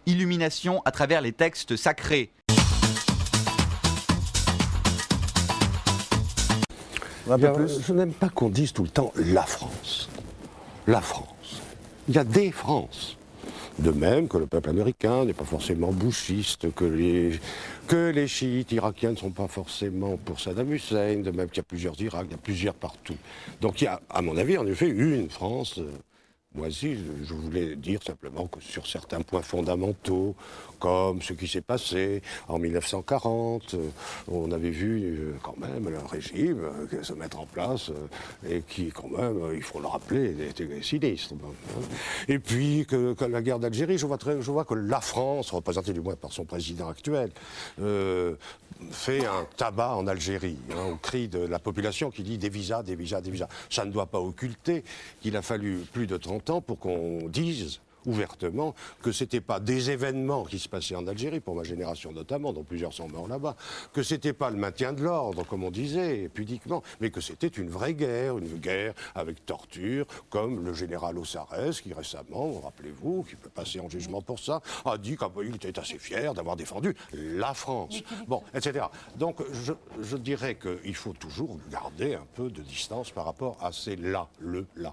illumination à travers les textes sacrés. Je n'aime pas qu'on dise tout le temps la France. La France. Il y a des France. De même que le peuple américain n'est pas forcément bouchiste, que les chiites irakiens ne sont pas forcément pour Saddam Hussein, de même qu'il y a plusieurs Irak, il y a plusieurs partout. Donc il y a, à mon avis, en effet, une France. Moi aussi, je voulais dire simplement que sur certains points fondamentaux, comme ce qui s'est passé en 1940, on avait vu quand même un régime se mettre en place et qui, quand même, il faut le rappeler, était sinistre. Et puis que la guerre d'Algérie, je vois que la France, représentée du moins par son président actuel, fait un tabac en Algérie, au cri de la population qui dit des visas, des visas, des visas. Ça ne doit pas occulter qu'il a fallu plus de 30 ans pour qu'on dise ouvertement que ce n'était pas des événements qui se passaient en Algérie, pour ma génération notamment, dont plusieurs sont morts là-bas, que ce n'était pas le maintien de l'ordre, comme on disait, pudiquement, mais que c'était une vraie guerre, une guerre avec torture, comme le général Ossarès, qui récemment, rappelez-vous, qui peut passer en jugement pour ça, a dit qu'il était assez fier d'avoir défendu la France, bon, etc. Donc je dirais qu'il faut toujours garder un peu de distance par rapport à ces là, le là.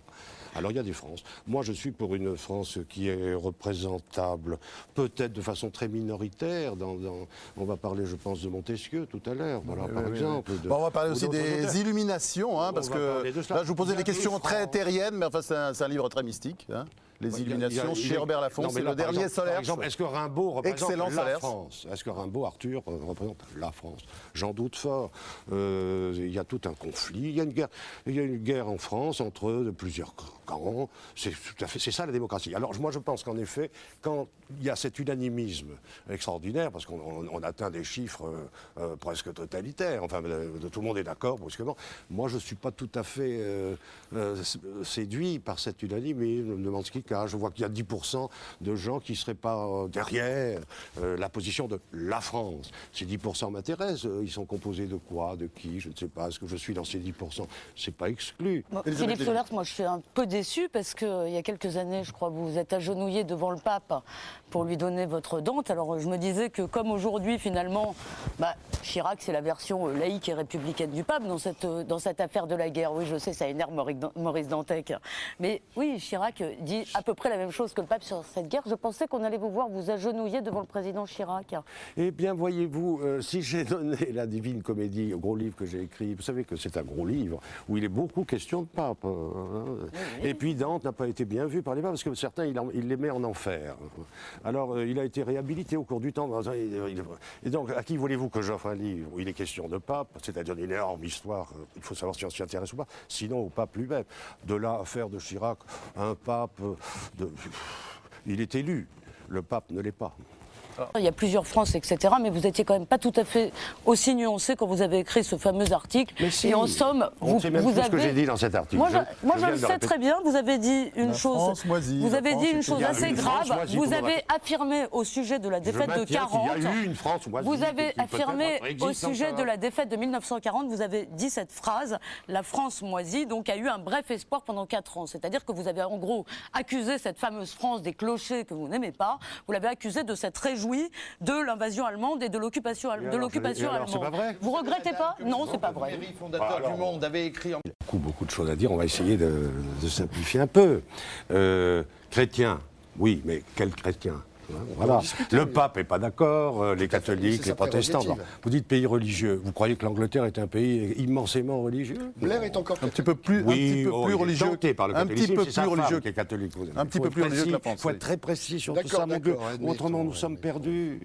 Alors il y a des Frances. Moi je suis pour une France qui est représentable, peut-être de façon très minoritaire. On va parler, je pense, de Montesquieu tout à l'heure, voilà, par exemple. Bon, on va parler aussi des illuminations, parce que là je vous posais des questions très terriennes, mais enfin c'est un livre très mystique. Les illuminations chez Robert Laffont, c'est le dernier Solers. Par exemple, est-ce que Rimbaud représente la France? Est-ce que Rimbaud, Arthur, représente la France? J'en doute fort. Il y a tout un conflit. Il y a une guerre en France entre plusieurs camps. C'est ça la démocratie. Alors moi je pense qu'en effet, quand il y a cet unanimisme extraordinaire, parce qu'on atteint des chiffres presque totalitaires, enfin tout le monde est d'accord brusquement, moi je ne suis pas tout à fait séduit par cet unanimisme. Je me demande ce qui cache. Je vois qu'il y a 10% de gens qui ne seraient pas derrière la position de la France. Ces 10% m'intéressent. Ils sont composés de quoi? De qui? Je ne sais pas. Est-ce que je suis dans ces 10%? C'est pas exclu. Bon, Philippe Solers, moi je suis un peu déçu parce qu'il y a quelques années, je crois, vous vous êtes agenouillé devant le pape pour lui donner votre dente. Alors je me disais que comme aujourd'hui finalement, Chirac c'est la version laïque et républicaine du pape dans cette affaire de la guerre. Oui, je sais, ça énerve Maurice Dantec. Mais oui, Chirac dit à peu près la même chose que le pape sur cette guerre. Je pensais qu'on allait vous voir vous agenouiller devant le président Chirac. Eh bien, voyez-vous, si j'ai donné la Divine Comédie, au gros livre que j'ai écrit, vous savez que c'est un gros livre où il est beaucoup question de pape. Oui. Et puis Dante n'a pas été bien vu par les papes parce que certains, il les met en enfer. Alors, il a été réhabilité au cours du temps. Et donc, à qui voulez-vous que j'offre un livre où il est question de pape, c'est-à-dire d'une énorme histoire, il faut savoir si on s'y intéresse ou pas, sinon au pape lui-même. De là à faire de Chirac un pape, il est élu, le pape ne l'est pas. Il y a plusieurs France, etc. Mais vous n'étiez quand même pas tout à fait aussi nuancé quand vous avez écrit ce fameux article. Mais si, et en somme, vous avez... ce que j'ai dit dans cet article. Moi, je le sais très bien. Vous avez dit une chose. Vous avez dit une chose assez grave. Vous avez affirmé au sujet de la défaite de 40. Il y a eu une France moisie. Vous avez affirmé au sujet de la défaite de 1940. Vous avez dit cette phrase: la France moisie, donc a eu un bref espoir pendant 4 ans. C'est-à-dire que vous avez en gros accusé cette fameuse France des clochers que vous n'aimez pas. Vous l'avez accusée de s'être réjouie de l'invasion allemande et de l'occupation allemande. C'est pas vrai. Vous regrettez pas? Non, c'est pas vrai. Le fondateur du Monde avait écrit Il y a beaucoup de choses à dire, on va essayer de simplifier un peu. Chrétien, oui, mais quel chrétien? Voilà. Le pape n'est pas d'accord, les catholiques, les protestants. Non. Vous dites pays religieux. Vous croyez que l'Angleterre est un pays immensément religieux? Blair est encore un petit peu plus, religieux. Par le un petit peu plus religieux qui est catholique. Un petit peu plus religieux que la France. Il faut être très précis sur tout ça, mon Dieu. Autrement, nous sommes perdus.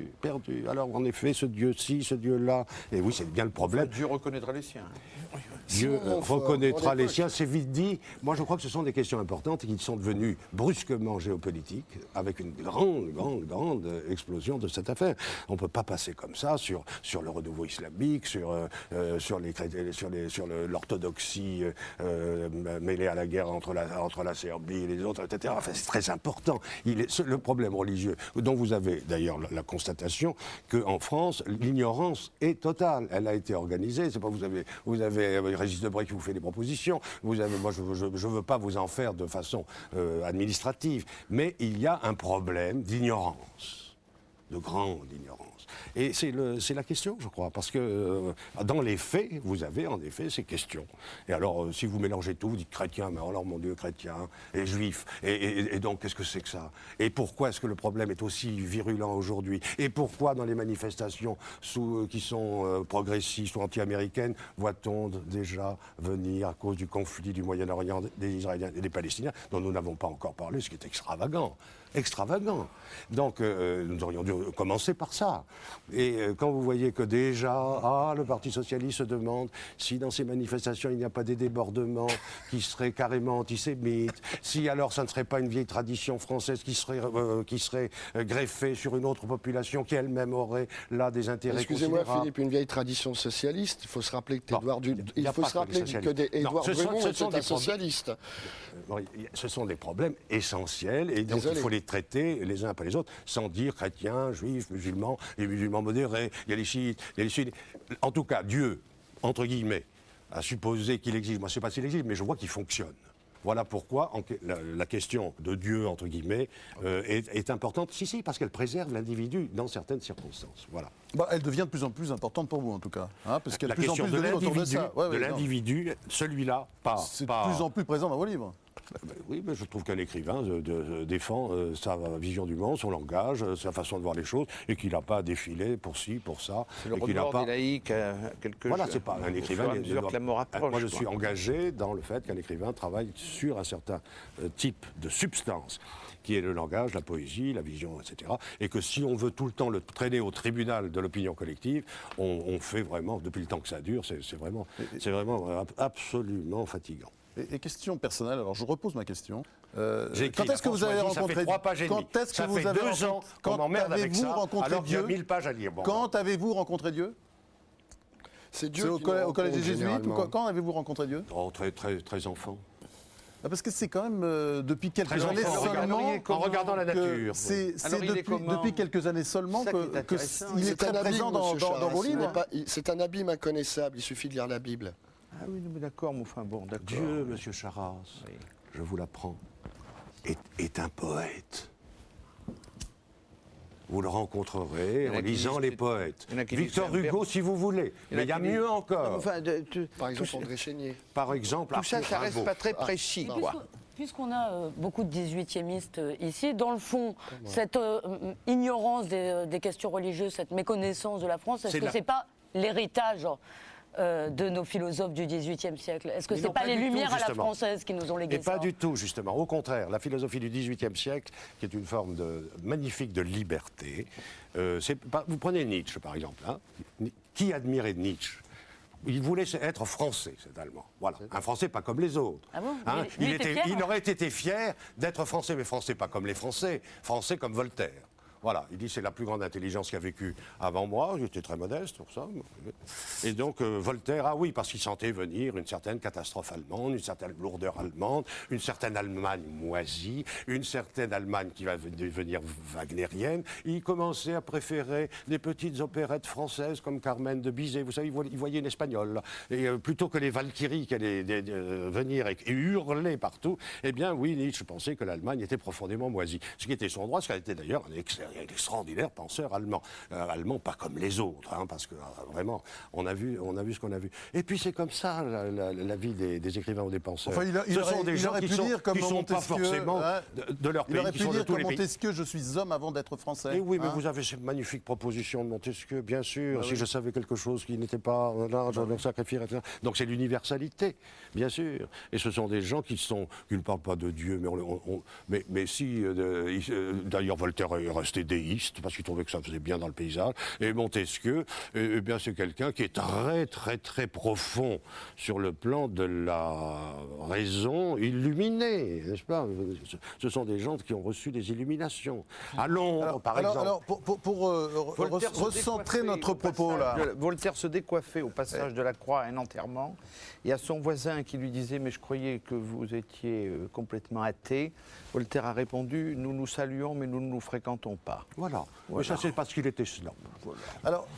Alors, en effet, ce Dieu-ci, ce Dieu-là. Et oui, c'est bien le problème. Dieu reconnaîtra les siens. Dieu reconnaîtra les siens, c'est vite dit. Moi, je crois que ce sont des questions importantes qui sont devenues brusquement géopolitiques, avec une grande explosion de cette affaire. On ne peut pas passer comme ça sur le renouveau islamique, sur l'orthodoxie mêlée à la guerre entre la Serbie et les autres, etc. Enfin, c'est très important. Le problème religieux, dont vous avez d'ailleurs la constatation qu'en France, l'ignorance est totale. Elle a été organisée. C'est pas vous avez Régis Debray qui vous fait des propositions. Moi, je ne veux pas vous en faire de façon administrative. Mais il y a un problème d'ignorance. de grande ignorance. Et c'est la question, je crois, parce que dans les faits, vous avez en effet ces questions. Et alors, si vous mélangez tout, vous dites chrétien, mais alors mon Dieu, chrétien, et juif, et donc qu'est-ce que c'est que ça? Et pourquoi est-ce que le problème est aussi virulent aujourd'hui? Et pourquoi dans les manifestations qui sont progressistes ou anti-américaines, voit-on déjà venir à cause du conflit du Moyen-Orient des Israéliens et des Palestiniens, dont nous n'avons pas encore parlé, ce qui est extravagant. Extravagant. Donc nous aurions dû commencer par ça. Et quand vous voyez que déjà, le Parti socialiste se demande si dans ces manifestations il n'y a pas des débordements qui seraient carrément antisémites, si alors ça ne serait pas une vieille tradition française qui serait greffée sur une autre population qui elle-même aurait là des intérêts Excusez-moi considérables. Philippe, une vieille tradition socialiste, il faut se rappeler que Édouard Dumont est un socialiste. Ce sont des problèmes essentiels et donc il faut les traiter les uns après les autres sans dire chrétiens, juifs, musulmans, les musulmans modérés, il y a les chiites, il y a les sunnites. En tout cas, Dieu, entre guillemets, a supposé qu'il existe. Moi, je ne sais pas s'il existe, mais je vois qu'il fonctionne. Voilà pourquoi la question de Dieu, entre guillemets, est importante. Si, parce qu'elle préserve l'individu dans certaines circonstances. Voilà. Elle devient de plus en plus importante pour vous, en tout cas. Hein, parce qu'il y a la de plus en question plus de livres autour de ça. De l'individu, celui-là, pas... C'est de plus en plus présent dans vos livres. Oui, mais je trouve qu'un écrivain défend sa vision du monde, son langage, sa façon de voir les choses, et qu'il n'a pas à défiler pour ci, pour ça. C'est le rebord des laïcs, Voilà, c'est pas un écrivain. Moi, je suis engagé dans le fait qu'un écrivain travaille sur un certain type de substance, qui est le langage, la poésie, la vision, etc. Et que si on veut tout le temps le traîner au tribunal de l'opinion collective, on fait vraiment, depuis le temps que ça dure, c'est vraiment absolument fatigant. Et question personnelle, alors je repose ma question. Quand est-ce que vous avez rencontré Dieu? Quand est-ce que vous avez 2 ans qu'on m'emmerde avec ça, alors qu'il y a 1000 pages à lire. Quand avez-vous rencontré Dieu? C'est Dieu au collège des Jésuites ou quand avez-vous rencontré Dieu? Très enfant. Parce que c'est quand même depuis quelques années seulement... En regardant la nature. C'est depuis quelques années seulement qu'il est très présent dans vos livres. C'est un abîme inconnaissable, il suffit de lire la Bible. Ah oui, mais d'accord, mais enfin bon, d'accord. Dieu, monsieur Charras, je vous l'apprends, est un poète. Vous le rencontrerez en lisant les poètes. Victor Hugo, si vous voulez. Mais il y a mieux encore. Par exemple, André Chénier. Par exemple, tout ça, ça reste pas très précis, quoi. Puisqu'on a beaucoup de 18e ici, dans le fond, cette ignorance des questions religieuses, cette méconnaissance de la France, est-ce que c'est pas l'héritage de nos philosophes du XVIIIe siècle? Est-ce que ce n'est pas les Lumières à la française qui nous ont légué ça? Et pas du tout, justement. Au contraire, la philosophie du XVIIIe siècle, qui est une forme magnifique de liberté, vous prenez Nietzsche, par exemple. Hein, qui admirait Nietzsche? Il voulait être français, cet Allemand. Voilà. Un Français pas comme les autres. Ah bon, hein, il aurait été fier d'être français, mais français pas comme les Français. Français comme Voltaire. Voilà, il dit c'est la plus grande intelligence qui a vécu avant moi, j'étais très modeste pour ça. Et donc Voltaire, ah oui, parce qu'il sentait venir une certaine catastrophe allemande, une certaine lourdeur allemande, une certaine Allemagne moisie, une certaine Allemagne qui va devenir wagnérienne. Il commençait à préférer des petites opérettes françaises comme Carmen de Bizet. Vous savez, il voyait une espagnole. Et plutôt que les Valkyries qui allaient venir et hurler partout, eh bien oui, Nietzsche pensait que l'Allemagne était profondément moisie. Ce qui était son droit, ce qui a été d'ailleurs un extraordinaire penseur allemand. Allemand pas comme les autres, hein, parce que vraiment, on a vu ce qu'on a vu. Et puis c'est comme ça la vie des écrivains ou des penseurs. Enfin, ce sont des gens qui sont pas forcément de leur pays, qui sont de tous les pays. Montesquieu, je suis homme avant d'être français. Et oui, mais vous avez cette magnifique proposition de Montesquieu, bien sûr. Si je savais quelque chose qui n'était pas là, je le sacrifierais, etc. Donc c'est l'universalité, bien sûr. Et ce sont des gens qui ne parlent pas de Dieu, mais si, d'ailleurs Voltaire est resté déiste, parce qu'il trouvait que ça faisait bien dans le paysage. Et Montesquieu, eh bien, c'est quelqu'un qui est très, très, très profond sur le plan de la raison illuminée, n'est-ce pas? Ce sont des gens qui ont reçu des illuminations. À Londres, par exemple. Alors, pour recentrer notre propos, là. Voltaire se décoiffait au passage de la croix à un enterrement. Il y a son voisin qui lui disait « Mais je croyais que vous étiez complètement athée ». Voltaire a répondu « Nous nous saluons, mais nous ne nous fréquentons pas ». Voilà. Mais ça, c'est parce qu'il était snob. Voilà. Alors,